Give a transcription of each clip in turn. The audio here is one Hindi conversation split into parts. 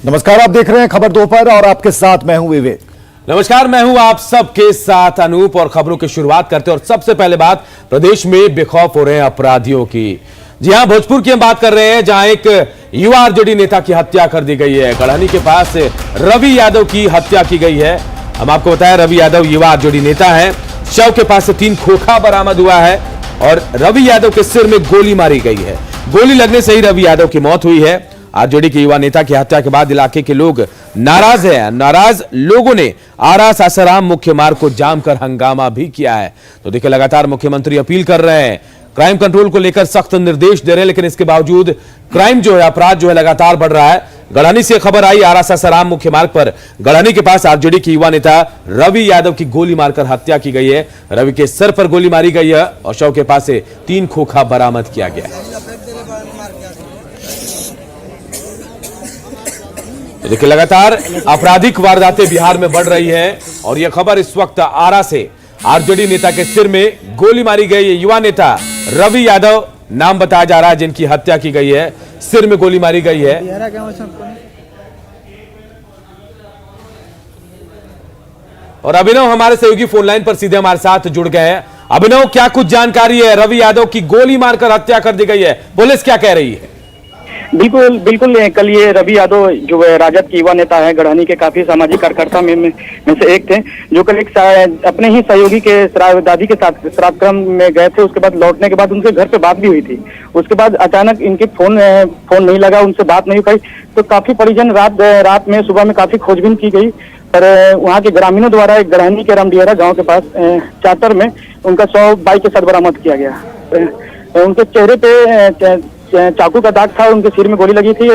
नमस्कार, आप देख रहे हैं खबर दोपहर और आपके साथ मैं हूं विवेक। नमस्कार, मैं हूं आप सबके साथ अनूप और खबरों की शुरुआत करते हैं। और सबसे पहले बात प्रदेश में बेखौफ हो रहे हैं अपराधियों की। जी हां, भोजपुर की हम बात कर रहे हैं, जहां एक युवा आरजेडी नेता की हत्या कर दी गई है। गढ़हनी के पास रवि यादव की हत्या की गई है। हम आपको बताया, रवि यादव युवा आरजेडी नेता है। शव के पास से 3 खोखा बरामद हुआ है और रवि यादव के सिर में गोली मारी गई है। गोली लगने से ही रवि यादव की मौत हुई है। आरजेडी के युवा नेता की हत्या के बाद इलाके के लोग नाराज हैं। नाराज लोगों ने आरा सासाराम मुख्य मार्ग को जाम कर हंगामा भी किया है। तो देखिए, लगातार मुख्यमंत्री अपील कर रहे हैं, क्राइम कंट्रोल को लेकर सख्त निर्देश दे रहे हैं, लेकिन इसके बावजूद क्राइम जो है, अपराध जो है, लगातार बढ़ रहा है। गढ़हनी से खबर आई, आरा सासाराम मुख्य मार्ग पर गढ़हनी के पास आरजेडी के युवा नेता रवि यादव की गोली मारकर हत्या की गई है। रवि के सर पर गोली मारी गई है और शव के पास से 3 खोखा बरामद किया गया है। तो देखिए, लगातार आपराधिक वारदातें बिहार में बढ़ रही हैं और यह खबर इस वक्त आरा से आरजेडी नेता के सिर में गोली मारी गई है। युवा नेता रवि यादव नाम बताया जा रहा है, जिनकी हत्या की गई है, सिर में गोली मारी गई है। और अभिनव हमारे सहयोगी फोन लाइन पर सीधे हमारे साथ जुड़ गए हैं। अभिनव, क्या कुछ जानकारी है? रवि यादव की गोली मारकर हत्या कर दी गई है, पुलिस क्या कह रही है? बिल्कुल बिल्कुल, कल ये रवि यादव जो राजद के युवा नेता है, गढ़हनी के काफी सामाजिक कार्यकर्ता में से एक थे, जो कल एक अपने ही सहयोगी के दादी के साथ श्राद्धक्रम में गए थे। उसके बाद लौटने के बाद उनके घर पे बात भी हुई थी। उसके बाद अचानक इनके फोन नहीं लगा, उनसे बात नहीं हो पाई। तो काफी परिजन रात में सुबह में काफी खोजबीन की गई, पर वहाँ के ग्रामीणों द्वारा एक गढ़हनी के रामडिहरा गाँव के पास चातर में उनका शव बाइक के साथ बरामद किया गया। उनके चेहरे पे चाकू का दाग था, उनके सिर में गोली लगी थी।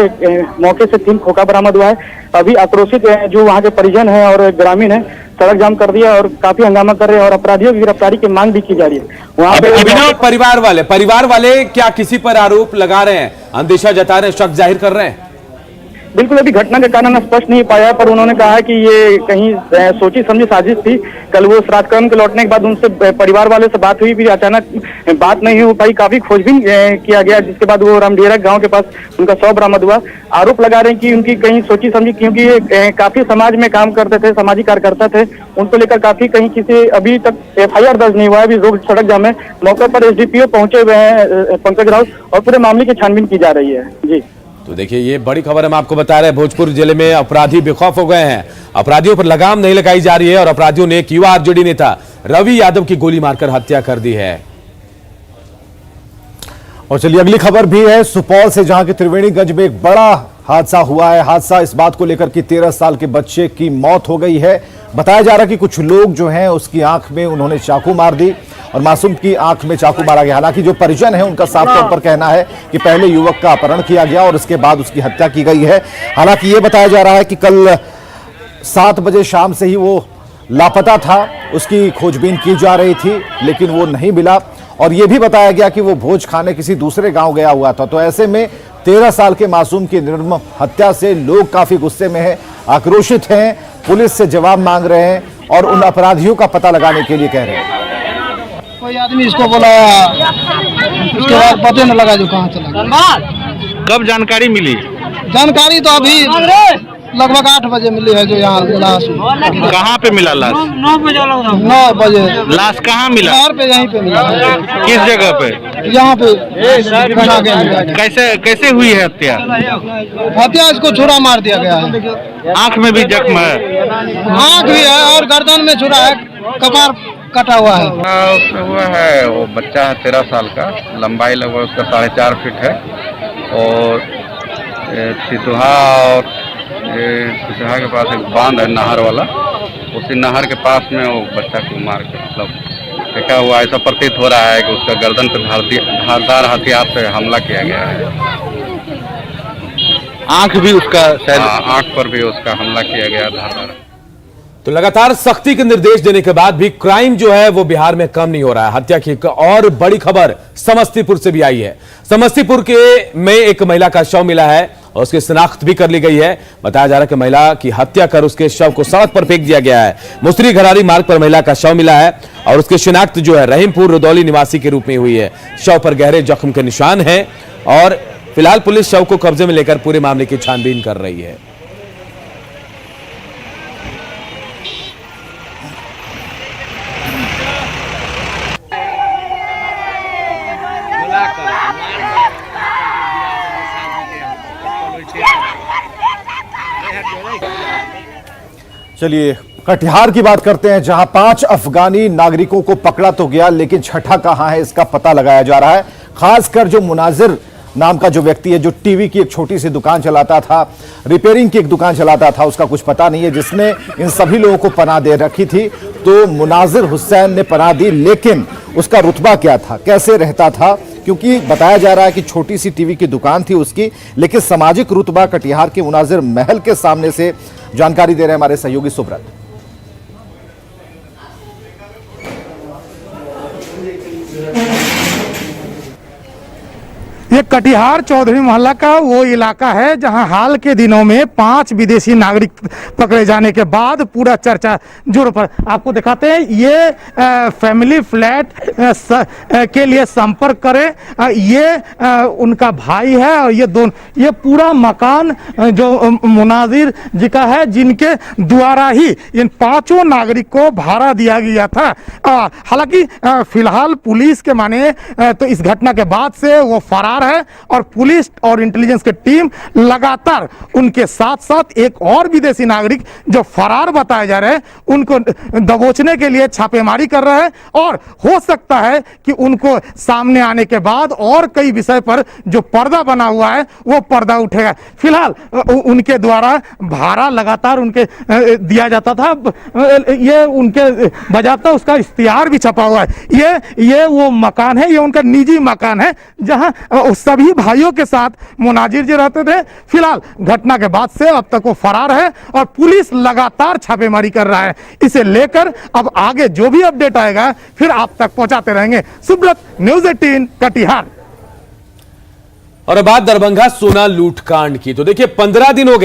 मौके से 3 खोखा बरामद हुआ है। अभी आक्रोशित जो वहाँ के परिजन हैं और ग्रामीण हैं, सड़क जाम कर दिया और काफी हंगामा कर रहे हैं और अपराधियों की गिरफ्तारी की मांग भी की जा रही है। वहाँ पे अभिनव, परिवार वाले क्या किसी पर आरोप लगा रहे हैं, अंदेशा जता रहे हैं, शक जाहिर कर रहे हैं? बिल्कुल, अभी घटना का कारण स्पष्ट नहीं पाया, पर उन्होंने कहा कि ये कहीं सोची समझी साजिश थी। कल वो श्राद्धक्रम के लौटने के बाद उनसे परिवार वाले से बात हुई, फिर अचानक बात नहीं हो पाई। काफी खोजबीन किया गया, जिसके बाद वो रामडिहरा गांव के पास उनका शव बरामद हुआ। आरोप लगा रहे हैं कि उनकी कहीं सोची समझी, क्योंकि ये काफी समाज में काम करते थे, सामाजिक कार्यकर्ता थे। उनको लेकर काफी कहीं किसी अभी तक FIR दर्ज नहीं हुआ है। अभी रोड सड़क जाम है। मौके पर SDPO पहुंचे हुए हैं पंकज राउत, और पूरे मामले की छानबीन की जा रही है। जी, तो देखिए, ये बड़ी खबर हम आपको बता रहे हैं। भोजपुर जिले में अपराधी बेखौफ हो गए हैं। अपराधियों पर लगाम नहीं लगाई जा रही है और अपराधियों ने एक युवा आरजेडी नेता रवि यादव की गोली मारकर हत्या कर दी है। और चलिए, अगली खबर भी है सुपौल से, जहां के त्रिवेणीगंज में एक बड़ा हादसा हुआ है। हादसा इस बात को लेकर कि 13 साल के बच्चे की मौत हो गई है। बताया जा रहा है कि कुछ लोग जो हैं उसकी आंख में उन्होंने चाकू मार दी और मासूम की आंख में चाकू मारा गया। हालांकि जो परिजन है उनका साफ तौर पर कहना है कि पहले युवक का अपहरण किया गया और उसके बाद उसकी हत्या की गई है। हालांकि ये बताया जा रहा है कि कल 7 बजे शाम से ही वो लापता था, उसकी खोजबीन की जा रही थी, लेकिन वो नहीं मिला। और ये भी बताया गया कि वो भोज खाने किसी दूसरे गांव गया हुआ था। तो ऐसे में 13 साल के मासूम की निर्मम हत्या से लोग काफी गुस्से में हैं, आक्रोशित हैं, पुलिस से जवाब मांग रहे हैं और उन अपराधियों का पता लगाने के लिए कह रहे हैं। कोई आदमी इसको बुलाया, उसके बाद पता न लगा जो कहाँ चला गया। कब जानकारी मिली? जानकारी तो अभी लगभग 8 बजे मिली है। जो यहाँ लाश कहाँ पे मिला लाश? 9 बजे। लाश कहाँ मिला? शहर पे, यहीं पे मिला। किस जगह पे? यहाँ पे। कैसे हुई है हत्या? हत्या इसको छुरा मार दिया गया है। आँख में भी जख्म है? आँख भी है और गर्दन में छुरा है, कपार कटा हुआ है। उसमें हुआ है, वो बच्चा है 13 साल का, लंबाई लगभग उसका 4.5 फीट है और सितुहा के पास एक बांध है नहर वाला, उसी नहर के पास में वो बच्चा को मार के मतलब फेंका हुआ। ऐसा प्रतीत हो रहा है कि उसका गर्दन पर धारदार हथियार से हमला किया गया है। आँख भी उसका, आँख पर भी उसका हमला किया गया धारदार। तो लगातार सख्ती के निर्देश देने के बाद भी क्राइम जो है वो बिहार में कम नहीं हो रहा है। हत्या की और बड़ी खबर समस्तीपुर से भी आई है। समस्तीपुर में एक महिला का शव मिला है और उसकी शिनाख्त भी कर ली गई है। बताया जा रहा है कि महिला की हत्या कर उसके शव को सड़क पर फेंक दिया गया है। मुसरी घरारी मार्ग पर महिला का शव मिला है और उसकी शिनाख्त जो है रहीमपुर रुदौली निवासी के रूप में हुई है। शव पर गहरे जख्म के निशान हैं और फिलहाल पुलिस शव को कब्जे में लेकर पूरे मामले की छानबीन कर रही है। चलिए कटिहार की बात करते हैं, जहां 5 अफगानी नागरिकों को पकड़ा तो गया, लेकिन छठा कहां है इसका पता लगाया जा रहा है। खासकर जो मुनाजिर नाम का जो व्यक्ति है, जो टीवी की एक छोटी सी दुकान चलाता था, रिपेयरिंग की एक दुकान चलाता था, उसका कुछ पता नहीं है, जिसने इन सभी लोगों को पनाह दे रखी थी। तो मुनाजिर हुसैन ने पनाह दी, लेकिन उसका रुतबा क्या था, कैसे रहता था, क्योंकि बताया जा रहा है कि छोटी सी टीवी की दुकान थी उसकी, लेकिन सामाजिक रुतबा कटिहार के मुनाजिर महल के सामने से जानकारी दे रहे हैं हमारे सहयोगी सुब्रत। ये कटिहार चौधरी मोहल्ला का वो इलाका है जहां हाल के दिनों में 5 विदेशी नागरिक पकड़े जाने के बाद पूरा चर्चा जोर पर। आपको दिखाते हैं, ये फैमिली फ्लैट के लिए संपर्क करें, ये उनका भाई है और ये पूरा मकान जो मुनाजिर जी का है, जिनके द्वारा ही इन 5 नागरिक को भाड़ा दिया गया था। हालांकि फिलहाल पुलिस के माने तो इस घटना के बाद से वो फरार है और पुलिस और इंटेलिजेंस की टीम लगातार उनके साथ साथ एक और विदेशी नागरिक जो फरार बताए जा रहे हैं उनको दबोचने के लिए छापेमारी कर रहे हैं, और हो सकता है कि उनको सामने आने के बाद और कई विषय पर जो पर्दा बना हुआ है वो पर्दा उठेगा। फिलहाल उनके द्वारा भाड़ा लगातार उनके दिया जाता था, ये उनके बजाता उसका इश्तिहार भी छपा हुआ है। ये वो मकान है, ये उनका निजी मकान है जहां सभी भाइयों के साथ मुनाजिर जी रहते थे। फिलहाल घटना के बाद से अब तक वो फरार है और पुलिस लगातार छापेमारी कर रहा है। इसे लेकर अब आगे जो भी अपडेट आएगा फिर आप तक पहुंचाते रहेंगे। सुब्रत, न्यूज़ 18 कटिहार। और बात दरभंगा सोना लूट कांड की, तो देखिए 15 दिन हो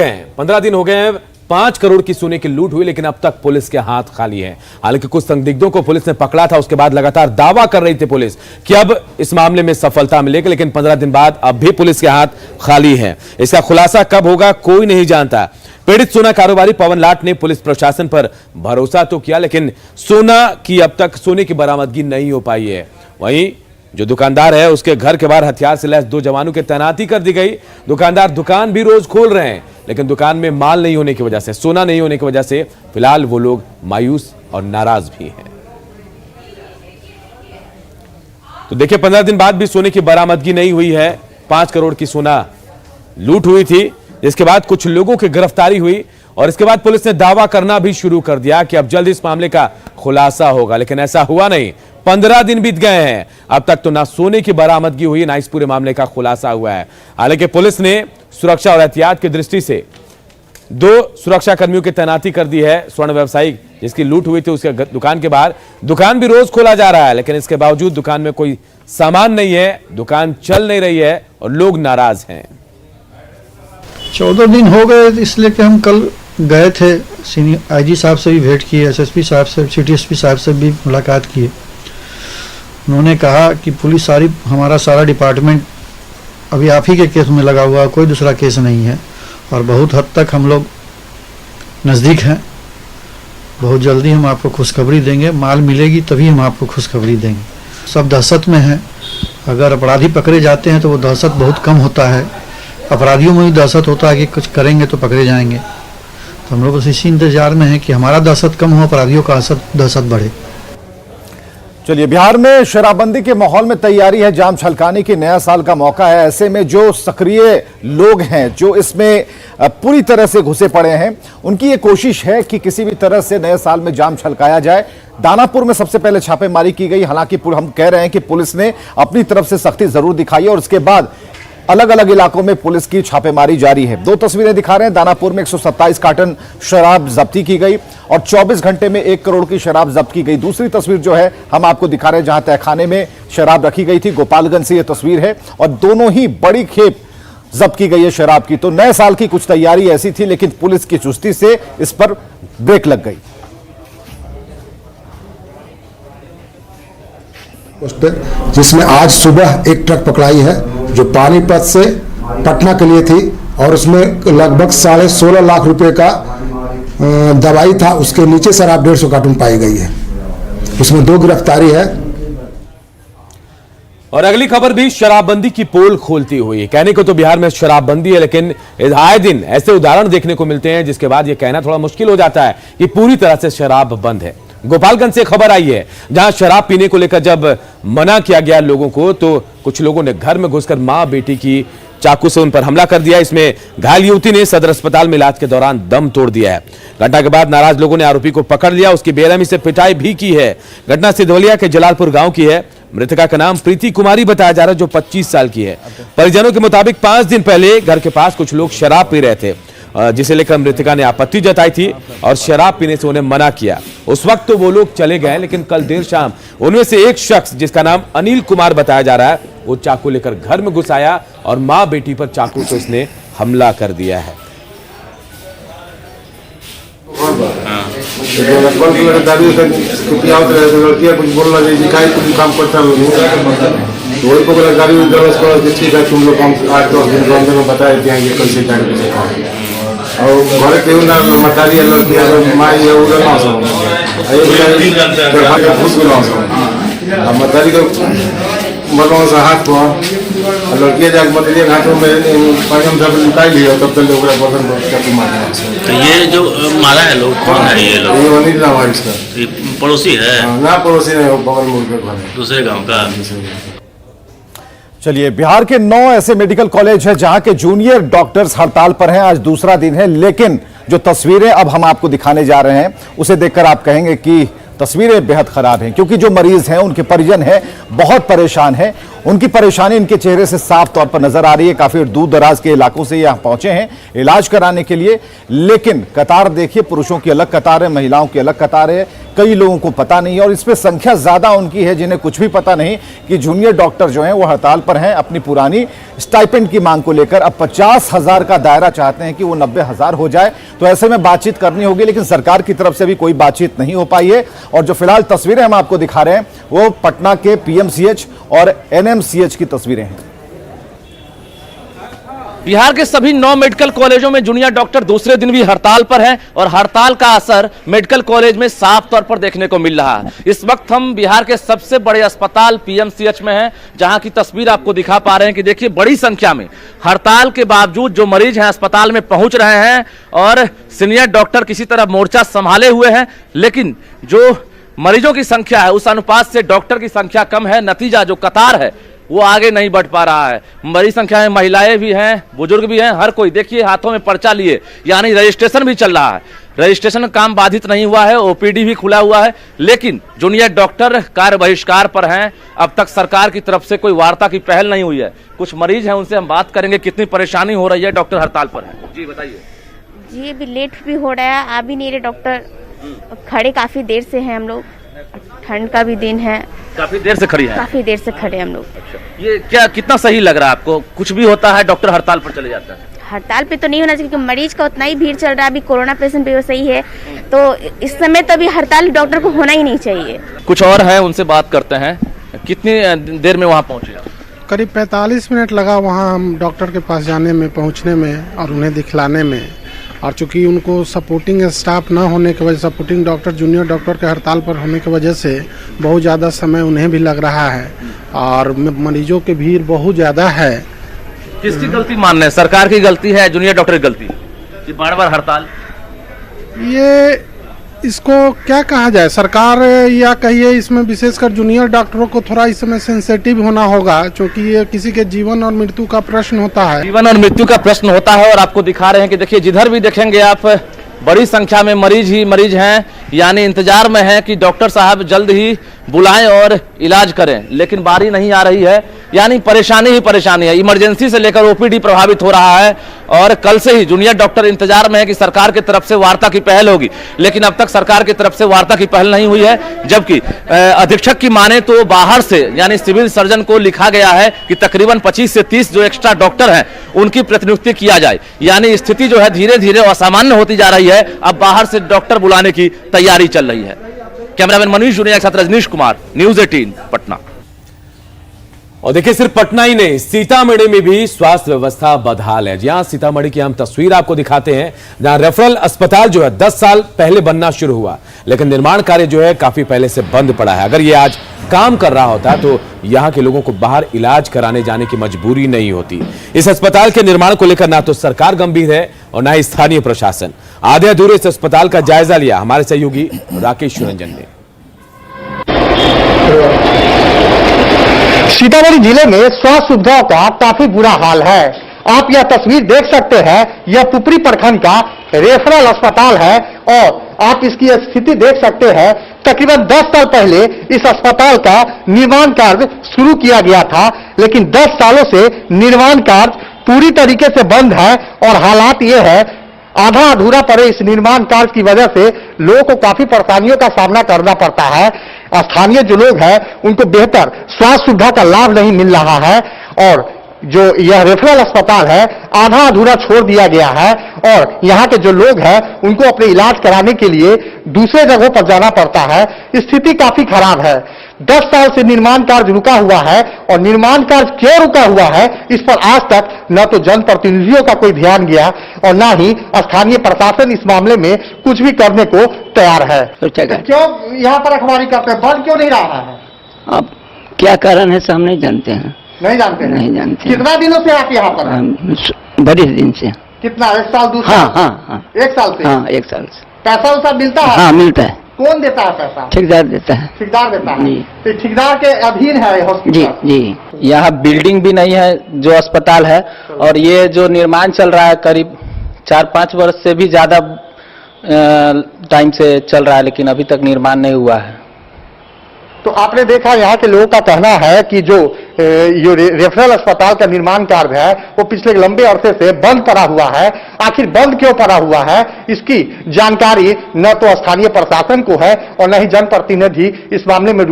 गए हैं 5 करोड़ की सोने की लूट हुई, लेकिन अब तक पुलिस के हाथ खाली है। हालांकि कुछ संदिग्धों को पुलिस ने पकड़ा था, उसके बाद लगातार दावा कर रही थी पुलिस कि अब इस मामले में सफलता मिलेगी, लेकिन 15 दिन बाद अब भी पुलिस के हाथ खाली है। इसका खुलासा कब होगा कोई नहीं जानता। पीड़ित सोना कारोबारी पवन लाट ने पुलिस प्रशासन पर भरोसा तो किया, लेकिन सोना की अब तक सोने की बरामदगी नहीं हो पाई है। वहीं जो दुकानदार है उसके घर के बाहर हथियार से लैस 2 जवानों की तैनाती कर दी गई। दुकानदार दुकान भी रोज खोल रहे हैं, लेकिन दुकान में माल नहीं होने की वजह से, सोना नहीं होने की वजह से फिलहाल वो लोग मायूस और नाराज भी हैं। तो देखिए 15 दिन बाद भी सोने की बरामदगी नहीं हुई है। 5 करोड़ की सोना लूट हुई थी, जिसके बाद कुछ लोगों की गिरफ्तारी हुई और इसके बाद पुलिस ने दावा करना भी शुरू कर दिया कि अब जल्द इस मामले का खुलासा होगा, लेकिन ऐसा हुआ नहीं। 15 दिन बीत गए हैं, अब तक तो ना सोने की बरामदगी हुई, ना इस पूरे मामले का खुलासा हुआ है। हालांकि पुलिस ने सुरक्षा और एहतियात की दृष्टि से 2 सुरक्षा कर्मियों की तैनाती कर दी है। स्वर्ण व्यवसायी जिसकी लूट हुई थी उसके दुकान के बाहर, दुकान भी रोज खोला जा रहा है, लेकिन इसके बावजूद दुकान में कोई सामान नहीं है, दुकान चल नहीं रही है और लोग नाराज हैं। 14 दिन हो गए, इसलिए कि हम कल गए थे, सीनियर आईजी साहब से भी भेंट किए, एसएसपी साहब से, सिटी एसपी साहब से भी मुलाकात किए। उन्होंने कहा कि पुलिस हमारा सारा डिपार्टमेंट अभी आप ही के केस में लगा हुआ है, कोई दूसरा केस नहीं है और बहुत हद तक हम लोग नज़दीक हैं। बहुत जल्दी हम आपको खुशखबरी देंगे, माल मिलेगी तभी हम आपको खुशखबरी देंगे। सब दहशत में हैं, अगर अपराधी पकड़े जाते हैं तो वो दहशत बहुत कम होता है। अपराधियों में भी दहशत होता है कि कुछ करेंगे तो पकड़े जाएंगे, तो हम लोग बस इसी इंतजार में हैं कि हमारा दहशत कम हो, अपराधियों का दहशत बढ़े। चलिए, बिहार में शराबबंदी के माहौल में तैयारी है जाम छलकाने की। नया साल का मौका है, ऐसे में जो सक्रिय लोग हैं, जो इसमें पूरी तरह से घुसे पड़े हैं, उनकी ये कोशिश है कि किसी भी तरह से नए साल में जाम छलकाया जाए। दानापुर में सबसे पहले छापेमारी की गई, हालांकि हम कह रहे हैं कि पुलिस ने अपनी तरफ से सख्ती जरूर दिखाई है और उसके बाद अलग अलग इलाकों में पुलिस की छापेमारी जारी है। 2 तस्वीरें दिखा रहे हैं। दानापुर में 127 कार्टन शराब जब्ती की गई और 24 घंटे में 1 करोड़ की शराब जब्त की गई। दूसरी तस्वीर जो है हम आपको दिखा रहे हैं, जहां तहखाने में शराब रखी गई थी। गोपालगंज से यह तस्वीर है और दोनों ही बड़ी खेप जब्त की गई है शराब की। तो नए साल की कुछ तैयारी ऐसी थी, लेकिन पुलिस की चुस्ती से इस पर ब्रेक लग गई। जिसमें आज सुबह एक ट्रक पकड़ाई है जो पानीपत से पटना के लिए थी और उसमें लगभग 16.5 लाख रुपए का दवाई था। उसके नीचे शराब 150 कार्टून पाई गई है। उसमें 2 गिरफ्तारी है। और अगली खबर भी शराबबंदी की पोल खोलती हुई। कहने को तो बिहार में शराबबंदी है, लेकिन आए दिन ऐसे उदाहरण देखने को मिलते हैं जिसके बाद यह कहना थोड़ा मुश्किल हो जाता है कि पूरी तरह से शराब बंद है। गोपालगंज से खबर आई है, जहां शराब पीने को लेकर जब मना किया गया लोगों को, तो कुछ लोगों ने घर में घुसकर मां बेटी की चाकू से उन पर हमला कर दिया। इसमें घायल युवती ने सदर अस्पताल में इलाज के दौरान दम तोड़ दिया है। घटना के बाद नाराज लोगों ने आरोपी को पकड़ लिया, उसकी बेरहमी से पिटाई भी की है। घटना सिधवलिया के जलालपुर गांव की है। मृतका का नाम प्रीति कुमारी बताया जा रहा है, जो 25 साल की है। परिजनों के मुताबिक 5 दिन पहले घर के पास कुछ लोग शराब पी रहे थे, जिसे लेकर मृतका ने आपत्ति जताई थी और शराब पीने से उन्हें मना किया। उस वक्त तो वो लोग चले गए, लेकिन कल देर शाम उनमें से एक शख्स, जिसका नाम अनिल कुमार बताया जा रहा है, वो चाकू लेकर घर में घुस आया और मां बेटी पर चाकू से उसने हमला कर दिया है। लड़कियां कुछ बोलना नहीं, दिखाई कुछ काम करता वही को गाड़ी ठीक है, तुम लोग हम 8-10 दिन के अंदर में बताए देंगे कैसे जाने कैसे और घर के ना मतारी लड़की माँ ये उड़ना मतारी को मरवा से हाथ पर लड़कियां जाकर मतलिए हाथों में पैगम जब निकाल लिया तब तक लोग बर्तन मारना। तो ये जो मारा है लोग कौन है? ये लोग ये अनिल नाम है इसका, पड़ोसी है ना पड़ोसी नहीं, बगल में उनके घर है, दूसरे गांव का। चलिए, बिहार के 9 ऐसे मेडिकल कॉलेज हैं जहां के जूनियर डॉक्टर्स हड़ताल पर हैं। आज दूसरा दिन है, लेकिन जो तस्वीरें अब हम आपको दिखाने जा रहे हैं उसे देखकर आप कहेंगे कि तस्वीरें बेहद खराब हैं, क्योंकि जो मरीज हैं, उनके परिजन हैं, बहुत परेशान हैं। उनकी परेशानी इनके चेहरे से साफ तौर पर नजर आ रही है। काफी दूर दराज के इलाकों से यहां पहुंचे हैं इलाज कराने के लिए, लेकिन कतार देखिए, पुरुषों की अलग कतार है, महिलाओं की अलग कतार है। कई लोगों को पता नहीं है और इसमें संख्या ज्यादा उनकी है जिन्हें कुछ भी पता नहीं कि जूनियर डॉक्टर जो हैं वो हड़ताल पर हैं अपनी पुरानी स्टाइपेंड की मांग को लेकर। अब 50,000 का दायरा चाहते हैं कि वो 90,000 हो जाए। तो ऐसे में बातचीत करनी होगी, लेकिन सरकार की तरफ से भी कोई बातचीत नहीं हो पाई है। और जो फिलहाल तस्वीरें हम आपको दिखा रहे हैं वो पटना के पीएमसीएच और एनएमसीएच की तस्वीरें हैं। बिहार के सभी 9 मेडिकल कॉलेजों में जूनियर डॉक्टर दूसरे दिन भी हड़ताल पर हैं और हड़ताल का असर मेडिकल कॉलेज में साफ तौर पर देखने को मिल रहा है। इस वक्त हम बिहार के सबसे बड़े अस्पताल पीएमसीएच में हैं, जहां की तस्वीर आपको दिखा पा रहे हैं कि देखिए, बड़ी संख्या में हड़ताल के बावजूद जो मरीज हैं अस्पताल में पहुंच रहे हैं और सीनियर डॉक्टर किसी तरह मोर्चा संभाले हुए हैं, लेकिन जो मरीजों की संख्या है उस अनुपात से डॉक्टर की संख्या कम है। नतीजा जो कतार है वो आगे नहीं बढ़ पा रहा है। बड़ी संख्या में महिलाएं भी हैं, बुजुर्ग भी हैं, हर कोई देखिए हाथों में पर्चा लिए, यानी रजिस्ट्रेशन भी चल रहा है। रजिस्ट्रेशन काम बाधित नहीं हुआ है, ओपीडी भी खुला हुआ है, लेकिन जूनियर डॉक्टर कार्य बहिष्कार पर हैं। अब तक सरकार की तरफ से कोई वार्ता की पहल नहीं हुई है। कुछ मरीज हैं, उनसे हम बात करेंगे कितनी परेशानी हो रही है। डॉक्टर हड़ताल पर है जी, बताइए जी। अभी लेट भी हो रहा है, आ भी नहीं रहे डॉक्टर, खड़े काफी देर से हैं हम लोग, ठंड का भी दिन है, काफी देर से खड़ी है। काफी देर से खड़े हम लोग। ये क्या कितना सही लग रहा है आपको? कुछ भी होता है डॉक्टर हड़ताल पर चले जाता है। हड़ताल पे तो नहीं होना चाहिए, क्योंकि मरीज का उतना ही भीड़ चल रहा है। अभी कोरोना पेशेंट भी सही है, तो इस समय तो अभी हड़ताल डॉक्टर को होना ही नहीं चाहिए। कुछ और है, उनसे बात करते हैं। कितनी देर में वहाँ पहुँचे? करीब 45 मिनट लगा वहाँ हम डॉक्टर के पास जाने में, पहुँचने में और उन्हें दिखलाने में। और चूंकि उनको सपोर्टिंग स्टाफ ना होने की वजह, सपोर्टिंग डॉक्टर जूनियर डॉक्टर के हड़ताल पर होने की वजह से बहुत ज़्यादा समय उन्हें भी लग रहा है और मरीजों की भीड़ बहुत ज़्यादा है। किसकी गलती मान रहे हैं? सरकार की गलती है, जूनियर डॉक्टर की गलती? ये बार-बार हड़ताल, ये इसको क्या कहा जाए? सरकार या कहिए इसमें विशेषकर जूनियर डॉक्टरों को थोड़ा इस समय सेंसिटिव होना होगा, क्योंकि ये किसी के जीवन और मृत्यु का प्रश्न होता है। जीवन और मृत्यु का प्रश्न होता है। और आपको दिखा रहे हैं कि देखिए, जिधर भी देखेंगे आप, बड़ी संख्या में मरीज ही मरीज हैं, यानी इंतजार में हैं कि डॉक्टर साहब जल्द ही बुलाएं और इलाज करें, लेकिन बारी नहीं आ रही है। यानी परेशानी ही परेशानी है। इमरजेंसी से लेकर ओपीडी प्रभावित हो रहा है और कल से ही जूनियर डॉक्टर इंतजार में है कि सरकार की तरफ से वार्ता की पहल होगी, लेकिन अब तक सरकार की तरफ से वार्ता की पहल नहीं हुई है। जबकि अधीक्षक की माने तो बाहर से, यानी सिविल सर्जन को लिखा गया है कि तकरीबन 25 से 30 जो एक्स्ट्रा डॉक्टर हैं उनकी प्रतिनियुक्ति किया जाए। यानी स्थिति जो है धीरे धीरे असामान्य होती जा रही है। अब बाहर से डॉक्टर बुलाने की तैयारी चल रही है। कैमरामैन मनीष जुनिया के साथ रजनीश कुमार, न्यूज़ 18 पटना। और देखिए सिर्फ पटना ही नहीं, सीतामढ़ी में भी स्वास्थ्य व्यवस्था बदहाल है। जी हां, सीतामढ़ी की हम तस्वीर आपको दिखाते हैं, जहां रेफरल अस्पताल जो है 10 साल पहले बनना शुरू हुआ, लेकिन निर्माण कार्य जो है काफी पहले से बंद पड़ा है। अगर ये आज काम कर रहा होता तो यहां के लोगों को बाहर इलाज कराने जाने की मजबूरी नहीं होती। इस अस्पताल के निर्माण को लेकर ना तो सरकार गंभीर है और ना ही स्थानीय प्रशासन। आधे अधूरे इस अस्पताल का जायजा लिया हमारे सहयोगी राकेश रंजन ने। सीतामढ़ी जिले में स्वास्थ्य सुविधाओं का काफी बुरा हाल है। आप यह तस्वीर देख सकते हैं, यह पुपरी प्रखंड का रेफरल अस्पताल है और आप इसकी स्थिति देख सकते हैं। तकरीबन 10 साल पहले इस अस्पताल का निर्माण कार्य शुरू किया गया था, लेकिन 10 सालों से निर्माण कार्य पूरी तरीके से बंद है और हालात ये है, आधा अधूरा पड़े इस निर्माण कार्य की वजह से लोगों को काफी परेशानियों का सामना करना पड़ता है। स्थानीय जो लोग हैं उनको बेहतर स्वास्थ्य सुविधा का लाभ नहीं मिल रहा है और जो यह रेफरल अस्पताल है आधा अधूरा छोड़ दिया गया है और यहाँ के जो लोग हैं उनको अपने इलाज कराने के लिए दूसरे जगहों पर जाना पड़ता है। स्थिति काफी खराब है। 10 साल से निर्माण कार्य रुका हुआ है और निर्माण कार्य क्यों रुका हुआ है, इस पर आज तक न तो जनप्रतिनिधियों का कोई ध्यान गया और न ही स्थानीय प्रशासन इस मामले में कुछ भी करने को तैयार है। क्यों यहाँ पर रखवाली करते हैं, बंद क्यों नहीं रहा है? अब क्या कारण है हम नहीं जानते हैं। नहीं जानते हैं? नहीं जानते। कितना दिनों से आप यहाँ पर? बड़े दिन से। कितना, 1 साल 2 साल? हाँ। 1 साल से? हाँ, 1 साल से। पैसा उसा मिलता है? हाँ, मिलता है। कौन देता है पैसा? ठेकेदार देता है। ठेकेदार देता है? जी। तो ठेकेदार के अधीन है हॉस्पिटल? जी जी। यहाँ बिल्डिंग भी नहीं है जो अस्पताल है, और ये जो निर्माण चल रहा है करीब 4-5 वर्ष से भी ज्यादा टाइम से चल रहा है, लेकिन अभी तक निर्माण नहीं हुआ है। तो आपने देखा यहाँ के लोगों का कहना है कि जो रेफरल अस्पताल का निर्माण कार्य है वो पिछले लंबे अरसे से बंद पड़ा हुआ है। आखिर बंद क्यों पड़ा हुआ है, इसकी जानकारी न तो स्थानीय प्रशासन को है और न ही जनप्रतिनिधि इस मामले में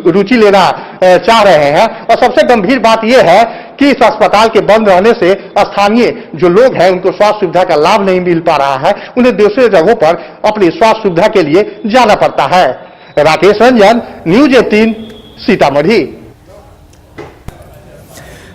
रुचि लेना चाह रहे हैं। और सबसे गंभीर बात यह है कि इस अस्पताल के बंद रहने से स्थानीय जो लोग हैं उनको स्वास्थ्य सुविधा का लाभ नहीं मिल पा रहा है, उन्हें दूसरे जगहों पर अपनी स्वास्थ्य सुविधा के लिए जाना पड़ता है। राकेश रंजन, न्यूज 18, सीतामढ़ी।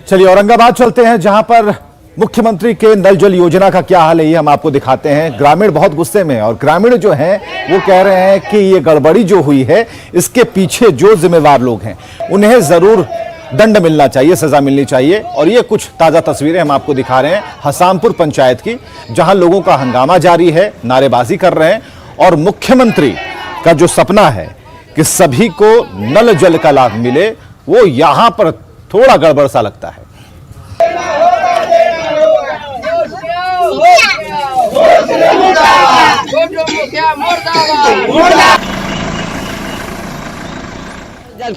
चलिए औरंगाबाद चलते हैं, जहां पर मुख्यमंत्री के नल जल योजना का क्या हाल है ये हम आपको दिखाते हैं। ग्रामीण बहुत गुस्से में और ग्रामीण जो हैं वो कह रहे हैं कि ये गड़बड़ी जो हुई है इसके पीछे जो जिम्मेवार लोग हैं उन्हें जरूर दंड मिलना चाहिए, सजा मिलनी चाहिए। और ये कुछ ताजा तस्वीरें हम आपको दिखा रहे हैं हसामपुर पंचायत की, जहां लोगों का हंगामा जारी है, नारेबाजी कर रहे हैं और मुख्यमंत्री का जो सपना है कि सभी को नल जल का लाभ मिले वो यहां पर थोड़ा गड़बड़ सा लगता है।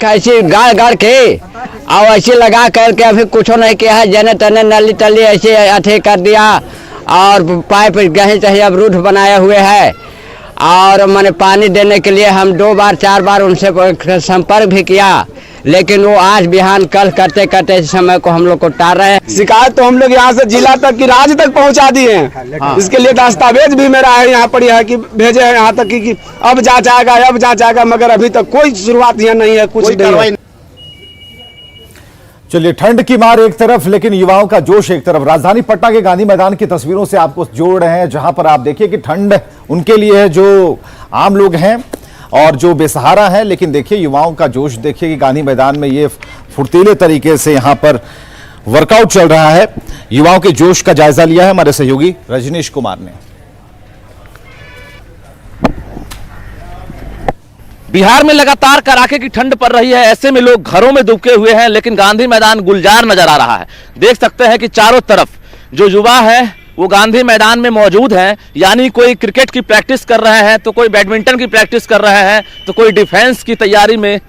ऐसे गाड़ गाड़ के और ऐसे लगा करके अभी कुछ नहीं किया है। जने तने नली तली ऐसे अठे कर दिया और पाइप कहीं चाहे अब रूट बनाए हुए है और मैंने पानी देने के लिए हम 2 बार 4 बार उनसे संपर्क भी किया, लेकिन वो आज बिहान कल करते करते इस समय को हम लोग को टार रहे हैं। शिकायत तो हम लोग यहाँ से जिला तक की राज्य तक पहुँचा दिए हैं। इसके लिए दस्तावेज भी मेरा है यहाँ पर, यह कि भेजे हैं यहाँ तक कि अब जा जाएगा, मगर अभी तक कोई शुरुआत यहाँ नहीं है, कुछ नहीं है। चलिए, ठंड की मार एक तरफ लेकिन युवाओं का जोश एक तरफ। राजधानी पटना के गांधी मैदान की तस्वीरों से आपको जोड़ रहे हैं, जहां पर आप देखिए कि ठंड उनके लिए है जो आम लोग हैं और जो बेसहारा हैं, लेकिन देखिए युवाओं का जोश देखिए कि गांधी मैदान में ये फुर्तीले तरीके से यहां पर वर्कआउट चल रहा है। युवाओं के जोश का जायजा लिया है हमारे सहयोगी रजनीश कुमार ने। बिहार में लगातार कड़ाके की ठंड पड़ रही है, ऐसे में लोग घरों में दुबके हुए हैं, लेकिन गांधी मैदान गुलजार नजर आ रहा है। देख सकते हैं कि चारों तरफ जो युवा है वो गांधी मैदान में मौजूद हैं, यानी कोई क्रिकेट की प्रैक्टिस कर रहे हैं, तो कोई बैडमिंटन की प्रैक्टिस कर रहे हैं, तो कोई डिफेंस की तैयारी में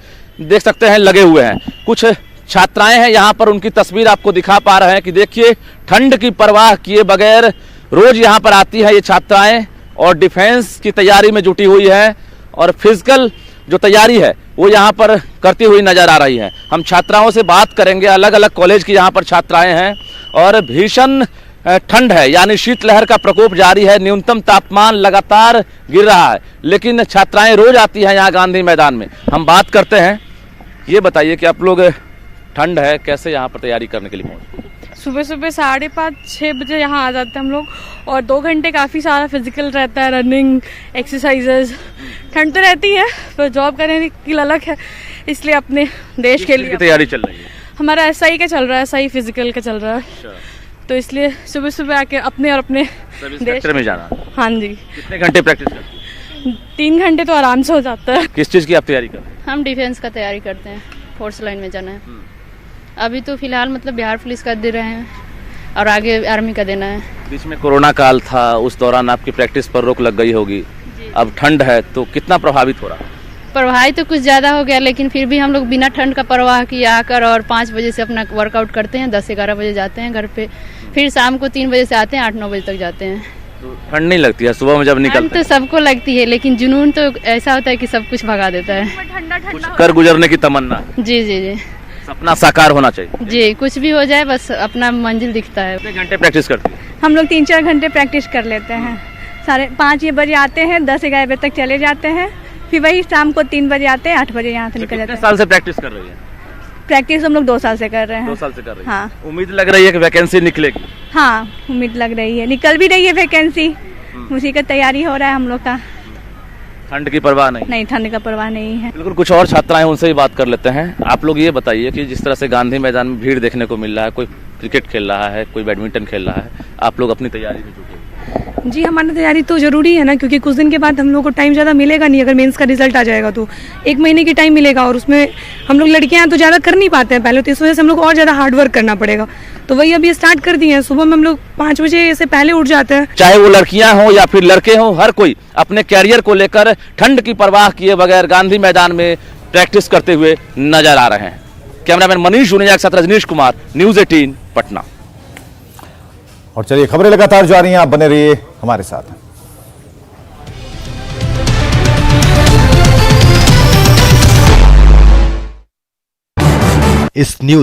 देख सकते हैं लगे हुए हैं। कुछ छात्राएं हैं यहाँ पर, उनकी तस्वीर आपको दिखा पा रहे हैं कि देखिए ठंड की परवाह किए बगैर रोज यहाँ पर आती है ये छात्राएं और डिफेंस की तैयारी में जुटी हुई है और फिजिकल जो तैयारी है वो यहाँ पर करती हुई नजर आ रही है। हम छात्राओं से बात करेंगे, अलग अलग कॉलेज की यहाँ पर छात्राएं हैं और भीषण ठंड है, यानी शीतलहर का प्रकोप जारी है। न्यूनतम तापमान लगातार गिर रहा है, लेकिन छात्राएं रोज आती हैं यहाँ गांधी मैदान में। हम बात करते हैं, ये बताइए कि आप लोग ठंड है, कैसे यहाँ पर तैयारी करने के लिए पहुंचे? सुबह सुबह 5:30-6 बजे यहाँ आ जाते हैं हम लोग और 2 घंटे काफ़ी सारा फिजिकल रहता है, रनिंग, एक्सरसाइजेज। ठंड तो रहती है पर जॉब करने की अलग है, इसलिए अपने देश के लिए तैयारी चल रही है। हमारा SI का चल रहा है, SI फिजिकल का चल रहा है, तो इसलिए सुबह सुबह आके अपने और अपने देश में जाना। हाँ जी। कितने घंटे प्रैक्टिस करते हैं? 3 घंटे तो आराम से हो जाता है। किस चीज़ की आप तैयारी कर रहे हैं? हम डिफेंस का तैयारी करते हैं, फोर्स लाइन में जाना है। अभी तो फिलहाल मतलब बिहार पुलिस का दे रहे हैं और आगे आर्मी का देना है। बीच में कोरोना काल था, उस दौरान आपकी प्रैक्टिस पर रोक लग गई होगी। अब ठंड है तो कितना प्रभावित हो रहा है? प्रभावित तो कुछ ज़्यादा हो गया, लेकिन फिर भी हम लोग बिना ठंड का परवाह किए आकर और 5 बजे से अपना वर्कआउट करते हैं, 10-11 बजे जाते हैं घर पे, फिर शाम को 3 बजे से आते हैं, 8-9 बजे तक जाते हैं। तो ठंड नहीं लगती है सुबह में जब निकलते हैं? तो सबको लगती है, लेकिन जुनून तो ऐसा होता है कि सब कुछ भगा देता है। कर गुजरने की तमन्ना। जी जी जी, सपना साकार होना चाहिए। जी, कुछ भी हो जाए बस अपना मंजिल दिखता है। कितने घंटे प्रैक्टिस करती है? हम लोग 3-4 घंटे प्रैक्टिस कर लेते हैं। 5:30 बजे आते हैं, 10-11 बजे तक चले जाते हैं, फिर वही शाम को 3 बजे आते हैं, 8 बजे यहाँ से निकल जाते हैं। कितने साल से प्रैक्टिस कर रही है? प्रैक्टिस हम लोग 2 साल से कर रहे हैं। 2 साल से कर रही है। हाँ। उम्मीद लग रही है कि वैकेंसी निकलेगी? हाँ, उम्मीद लग रही है, निकल भी रही है वैकेंसी, उसी का तैयारी हो रहा है हम लोग का। ठंड की परवाह नहीं? नहीं, ठंड का परवाह नहीं है। बिल्कुल, कुछ और छात्राएं उनसे ही बात कर लेते हैं। आप लोग ये बताइए कि जिस तरह से गांधी मैदान में भीड़ देखने को मिल रहा है, कोई क्रिकेट खेल रहा है, कोई बैडमिंटन खेल रहा है, आप लोग अपनी तैयारी में जुटे? जी, हमारी तैयारी तो जरूरी है ना, क्योंकि कुछ दिन के बाद हम लोग को टाइम ज़्यादा मिलेगा नहीं। अगर मेंस का रिजल्ट आ जाएगा तो 1 महीने की टाइम मिलेगा और उसमें हम लोग लड़कियां तो ज़्यादा कर नहीं पाते हैं पहले, तो इस वजह से हम लोग और ज़्यादा हार्ड वर्क करना पड़ेगा। तो वही अभी स्टार्ट कर दिए हैं। सुबह में हम लोग 5 बजे से पहले उठ जाते हैं। चाहे वो लड़कियां हो या फिर लड़के हो, हर कोई अपने कैरियर को लेकर ठंड की परवाह किए बगैर गांधी मैदान में प्रैक्टिस करते हुए नजर आ रहे हैं। कैमरामैन मनीष उनिया के साथ रजनीश कुमार, न्यूज़ 18 पटना। और चलिए, खबरें लगातार जारी हैं, आप बने रहिए हमारे साथ। इस न्यूज